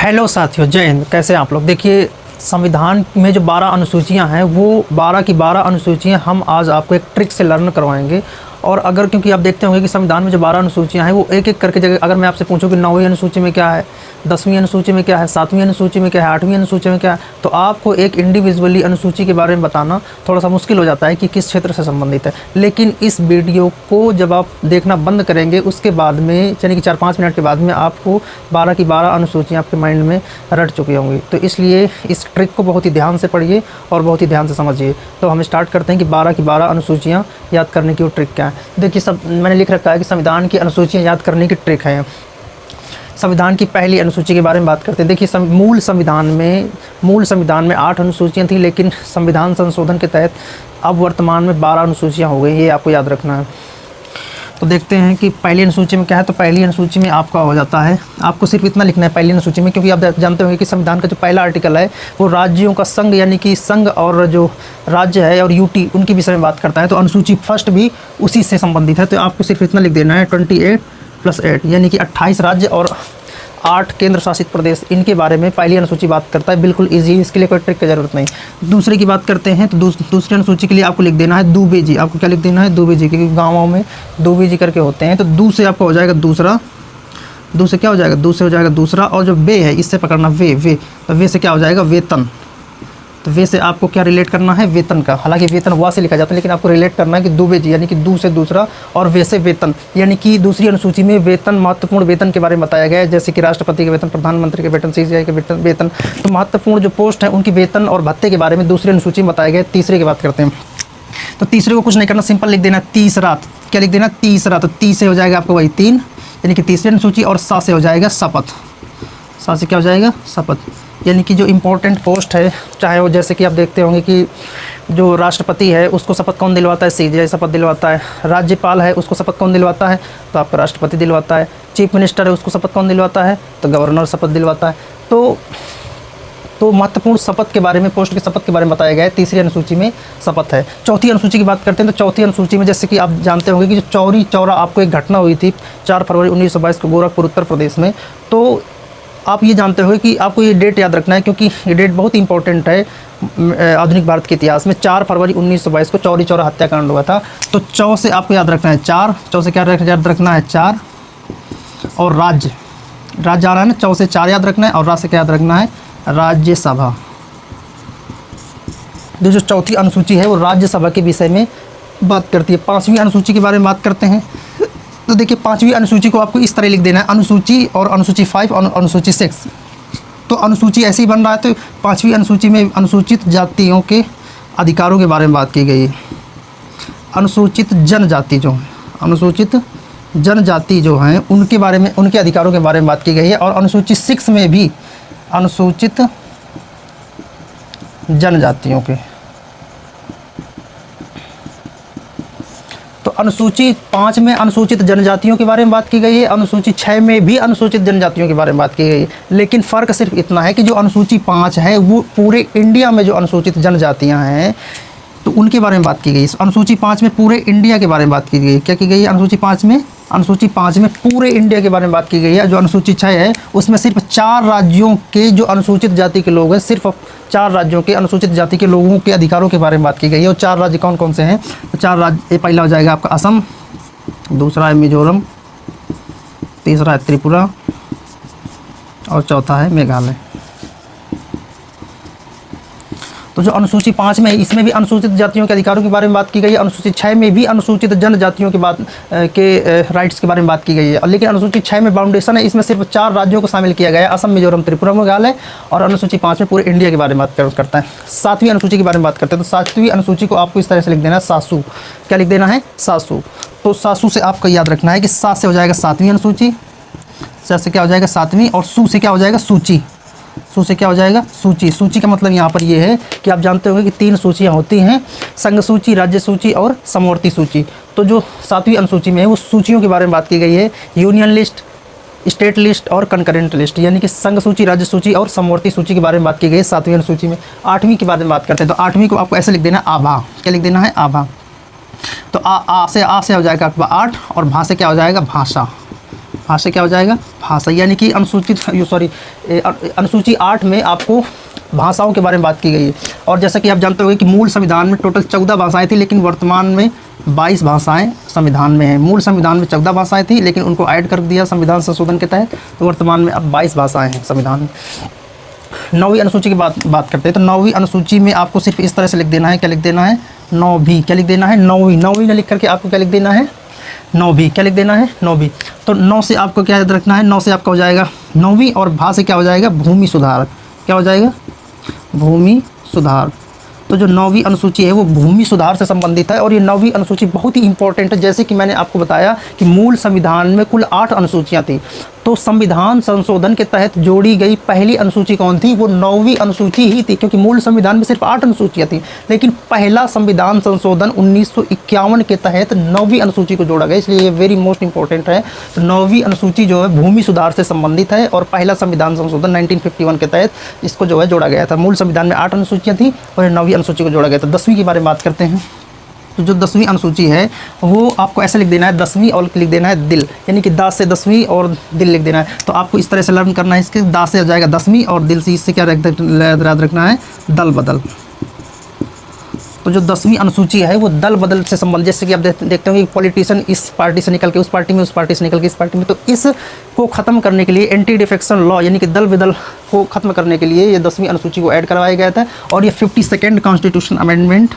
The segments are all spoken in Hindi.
हेलो साथियों, जय हिंद। कैसे हैं आप लोग। देखिए, संविधान में जो 12 अनुसूचियां हैं वो 12 की 12 अनुसूचियां हम आज आपको एक ट्रिक से लर्न करवाएंगे। और अगर क्योंकि आप देखते होंगे कि संविधान में जो 12 अनुसूचियां हैं वो एक एक करके जगह, अगर मैं आपसे पूछूं कि 9वीं अनुसूची में क्या है, 10वीं अनुसूची में क्या है, 7वीं अनुसूची में क्या है, 8वीं अनुसूची में क्या है, तो आपको एक इंडिविजुअली अनुसूची के बारे में बताना थोड़ा सा मुश्किल हो जाता है कि किस क्षेत्र से संबंधित है। लेकिन इस वीडियो को जब आप देखना बंद करेंगे उसके बाद में, यानी कि 4-5 मिनट के बाद में, आपको 12 की 12 अनुसूचियाँ आपके माइंड में रट चुकी होंगी। तो इसलिए इस ट्रिक को बहुत ही ध्यान से पढ़िए और बहुत ही ध्यान से समझिए। तो हम स्टार्ट करते हैं कि 12 की 12 अनुसूचियाँ याद करने की वो ट्रिक क्या है। देखिए, सब मैंने लिख रखा है कि संविधान की अनुसूचियाँ याद करने की ट्रिक है। संविधान की पहली अनुसूची के बारे में बात करते हैं। देखिए, मूल संविधान में 8 अनुसूचियाँ थी, लेकिन संविधान संशोधन के तहत अब वर्तमान में 12 अनुसूचियाँ हो गई। ये आपको याद रखना है। तो देखते हैं कि पहली अनुसूची में क्या है। तो पहली अनुसूची में आपका हो जाता है, आपको सिर्फ इतना लिखना है पहली अनुसूची में, क्योंकि आप जानते होंगे कि संविधान का जो पहला आर्टिकल है वो राज्यों का संघ, यानी कि संघ और जो राज्य है और यूटी, उनके विषय में बात करता है। तो अनुसूची फर्स्ट भी उसी से संबंधित है। तो आपको सिर्फ इतना लिख देना है 28 + 8, यानी कि 28 राज्य और 8 केंद्र शासित प्रदेश, इनके बारे में पहली अनुसूची बात करता है। बिल्कुल इजी, इसके लिए कोई ट्रिक की जरूरत नहीं। दूसरे की बात करते हैं तो दूसरी अनुसूची के लिए आपको लिख देना है दुबे जी। आपको क्या लिख देना है? दुबे जी, क्योंकि गाँवों में दुबे जी करके होते हैं। तो दू से आपका हो जाएगा दूसरा, दू से क्या हो जाएगा? दू से हो जाएगा दूसरा, और जो वे है इससे पकड़ना वे। तो वे से क्या हो जाएगा? वेतन। तो वे से आपको क्या रिलेट करना है? वेतन का। हालांकि वेतन वा से लिखा जाता है, लेकिन आपको रिलेट करना है कि दुबे जी, यानी कि दू से दूसरा और वे से वेतन। यानी कि दूसरी अनुसूची में वेतन, महत्वपूर्ण वेतन के बारे में बताया गया है, जैसे कि राष्ट्रपति के वेतन, प्रधानमंत्री के वेतन, सीजीआई के वेतन। तो महत्वपूर्ण जो पोस्ट है उनकी वेतन और भत्ते के बारे में दूसरी अनुसूची में बताया गया है। तीसरे की बात करते हैं। तो तीसरे को कुछ नहीं करना, सिंपल लिख देना तीसरा। क्या लिख देना? तीसरा। तो ती से हो जाएगा आपको वही 3, यानी कि तीसरी अनुसूची, और सा से हो जाएगा शपथ। सा से क्या हो जाएगा? शपथ। यानी कि जो इम्पोर्टेंट पोस्ट है, चाहे वो, जैसे कि आप देखते होंगे कि जो राष्ट्रपति है उसको शपथ कौन दिलवाता है? सीजीआई शपथ दिलवाता है। राज्यपाल है उसको शपथ कौन दिलवाता है? तो आपका राष्ट्रपति दिलवाता है। चीफ मिनिस्टर है उसको शपथ कौन दिलवाता है? तो गवर्नर शपथ दिलवाता है। तो महत्वपूर्ण शपथ के बारे में, पोस्ट के शपथ के बारे में बताया गया है। तीसरी अनुसूची में शपथ है। चौथी अनुसूची की बात करते हैं। तो चौथी अनुसूची में, जैसे कि आप जानते होंगे कि जो चौरी चौरा आपको एक घटना हुई थी 4 फरवरी 1922 को गोरखपुर, उत्तर प्रदेश में। तो आप ये जानते हो कि आपको ये डेट याद रखना है, क्योंकि ये डेट बहुत इंपॉर्टेंट है आधुनिक भारत के इतिहास में। 4 फरवरी 1922 को चौरी चौरा हत्याकांड हुआ था। तो चौ से आपको याद रखना है 4, चौ से क्या याद रखना है? 4, और राज्य आ रहा है ना, चौ से 4 याद रखना है, और राज से क्या याद रखना है? राज्यसभा। जो चौथी अनुसूची है वो राज्यसभा के विषय में बात करती है। 5वीं अनुसूची के बारे में बात करते हैं। तो देखिए, 5वीं अनुसूची को आपको इस तरह लिख देना है, अनुसूची और अनुसूची 5 और अनुसूची 6। तो अनुसूची ऐसे ही बन रहा है। तो 5वीं अनुसूची में अनुसूचित जातियों के अधिकारों के बारे में बात की गई है। अनुसूचित जनजाति जो हैं उनके बारे में, उनके अधिकारों के बारे में बात की गई है। और अनुसूची 6 में भी अनुसूचित जनजातियों के, तो अनुसूची 5 में अनुसूचित जनजातियों के बारे में बात की गई है। अनुसूची 6 में भी अनुसूचित जनजातियों के बारे में बात की गई है। लेकिन फ़र्क सिर्फ इतना है कि जो अनुसूची 5 है वो पूरे इंडिया में जो अनुसूचित जनजातियां हैं तो उनके बारे में बात की गई। अनुसूची 5 में पूरे इंडिया के बारे में बात की गई। क्या की गई है? अनुसूची 5 में पूरे इंडिया के बारे में बात की गई है। जो अनुसूची 6 है उसमें सिर्फ 4 राज्यों के जो अनुसूचित जाति के लोग हैं, सिर्फ 4 राज्यों के अनुसूचित जाति के लोगों के अधिकारों के बारे में बात की गई है। और 4 राज्य कौन कौन से हैं? तो 4 राज्य, ये पहला हो जाएगा आपका असम, दूसरा है मिजोरम, तीसरा है त्रिपुरा, और चौथा है मेघालय। तो जो अनुसूची 5 में है इसमें भी अनुसूचित जातियों के अधिकारों के बारे में बात की गई है। अनुसूची 6 में भी अनुसूचित जनजातियों के राइट्स के बारे में बात की गई है। लेकिन अनुसूची 6 में बाउंडेशन है, इसमें सिर्फ 4 राज्यों को शामिल किया गया है, असम, मिजोरम, त्रिपुरा, मेघालय। और अनुसूची 5 में पूरे इंडिया के बारे में बात करता है। 7वीं अनुसूची के बारे में बात करते हैं। तो 7वीं अनुसूची को आपको इस तरह से लिख देना है, सासू। क्या लिख देना है? सासू। तो सासू से आपको याद रखना है कि सा से हो जाएगा 7वीं अनुसूची, सा से क्या हो जाएगा? 7वीं, और सू से क्या हो जाएगा? सूची। सू से क्या हो जाएगा? सूची। सूची का मतलब यहाँ पर ये है कि आप जानते होंगे कि 3 सूचियाँ होती हैं, संघ सूची, राज्य सूची और समवर्ती सूची। तो जो 7वीं अनुसूची में है वो सूचियों के बारे में बात की गई है, यूनियन लिस्ट, स्टेट लिस्ट और कंकरेंट लिस्ट, यानी कि संघ सूची, राज्य सूची और समवर्ती सूची के बारे में बात की गई है 7वीं अनुसूची में। 8वीं के बारे में बात करते हैं। तो 8वीं को आपको ऐसे लिख देना है, आभा। क्या लिख देना है? आभा। तो आ से हो जाएगा आपका 8, और भा से क्या हो जाएगा? भाषा। भा से क्या हो जाएगा भाषा, यानी कि अनुसूची 8 में आपको भाषाओं के बारे में बात की गई है। और जैसा कि आप जानते होंगे कि मूल संविधान में टोटल 14 भाषाएं थी, लेकिन वर्तमान में 22 भाषाएं संविधान में हैं। मूल संविधान में 14 भाषाएं थी, लेकिन उनको ऐड कर दिया संविधान संशोधन के तहत, तो वर्तमान में अब 22 भाषाएं हैं संविधान में। 9वीं अनुसूची की बात करते हैं। तो 9वीं अनुसूची में आपको सिर्फ इस तरह से लिख देना है, क्या लिख देना है 9वीं, क्या लिख देना है 9वीं, 9वीं न लिख करके आपको क्या लिख देना है 9वीं, क्या लिख देना है 9वीं। तो 9 से आपको क्या याद रखना है, 9 से आपका हो जाएगा 9वीं, और भा से क्या हो जाएगा भूमि सुधार, क्या हो जाएगा भूमि सुधार। तो जो 9वीं अनुसूची है वो भूमि सुधार से संबंधित है, और ये 9वीं अनुसूची बहुत ही इंपॉर्टेंट है। जैसे कि मैंने आपको बताया कि मूल संविधान में कुल 8 अनुसूचियाँ थी, तो संविधान संशोधन के तहत जोड़ी गई पहली अनुसूची कौन थी, वो 9वीं अनुसूची ही थी, क्योंकि मूल संविधान में सिर्फ 8 अनुसूचियाँ थी, लेकिन पहला संविधान संशोधन 1951 के तहत 9वीं अनुसूची को जोड़ा गया, इसलिए ये वेरी मोस्ट इंपॉर्टेंट है। तो 9वीं अनुसूची जो है भूमि सुधार से संबंधित है, और पहला संविधान संशोधन 1951 के तहत इसको जो है जोड़ा गया था। मूल संविधान में 8 अनुसूचियाँ थी और 9वीं अनुसूची को जोड़ा गया था। 10वीं के बारे में बात करते हैं। तो जो 10वीं अनुसूची है वो आपको ऐसे लिख देना है 10वीं, और लिख देना है दिल, यानी कि दा से 10वीं और दिल लिख देना है। तो आपको इस तरह से लर्न करना है, इसके दा से आ जाएगा 10वीं, और दिल से इससे क्या याद रखना है दल बदल। तो जो 10वीं अनुसूची है वो दल बदल से संबंधित, जैसे कि आप देखते होंगे पॉलिटिशियन इस पार्टी से निकल के उस पार्टी में, उस पार्टी से निकल के इस पार्टी में, तो इसको ख़त्म करने के लिए एंटी डिफेक्शन लॉ, यानी कि दल बदल को ख़त्म करने के लिए ये 10वीं अनुसूची को ऐड करवाया गया था। और ये 52nd कॉन्स्टिट्यूशन अमेंडमेंट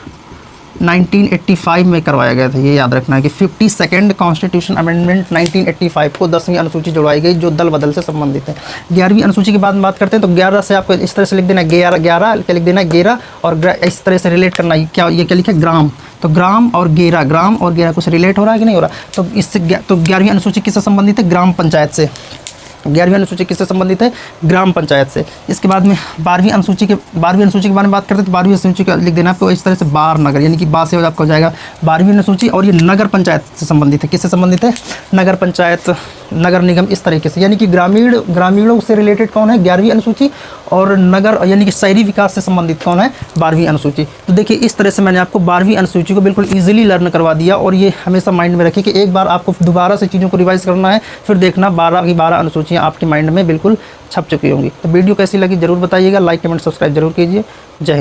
1985 में करवाया गया था। ये याद रखना है कि 52nd कॉन्स्टिट्यूशन अमेंडमेंट 1985 को 10वीं अनुसूची जुड़वाई गई, जो दल बदल से संबंधित है। 11वीं अनुसूची की बात करते हैं। तो 11 से आपको इस तरह से लिख देना है 11, क्या लिख देना है 11, और इस तरह से रिलेट करना है, क्या ये क्या लिखा है ग्राम। तो ग्राम और गेरा कुछ रिलेट हो रहा है कि नहीं हो रहा। तो इससे 11वीं अनुसूची किससे संबंधित है, ग्राम पंचायत से। 11वीं अनुसूची किससे संबंधित है, ग्राम पंचायत से। इसके बाद में 12वीं अनुसूची के बारे में बात करते हैं। तो 12वीं अनुसूची का लिख देना आपको इस तरह से बार नगर, यानी कि बा से आपका हो जाएगा 12वीं अनुसूची, और ये नगर पंचायत से संबंधित है। किससे संबंधित है, नगर पंचायत, नगर निगम, इस तरीके से, यानी कि ग्रामीणों से रिलेटेड कौन है 11वीं अनुसूची, और नगर यानी कि शहरी विकास से संबंधित कौन है 12वीं अनुसूची। तो देखिए इस तरह से मैंने आपको 12वीं अनुसूची को बिल्कुल ईजिली लर्न करवा दिया, और ये हमेशा माइंड में रखिए कि एक बार आपको दोबारा से चीज़ों को रिवाइज करना है, फिर देखना 12 की 12 अनुसूचियाँ आपके माइंड में बिल्कुल छप चुकी होंगी। तो वीडियो कैसी लगी जरूर बताइएगा, लाइक कमेंट सब्सक्राइब जरूर कीजिए। जय हिंद।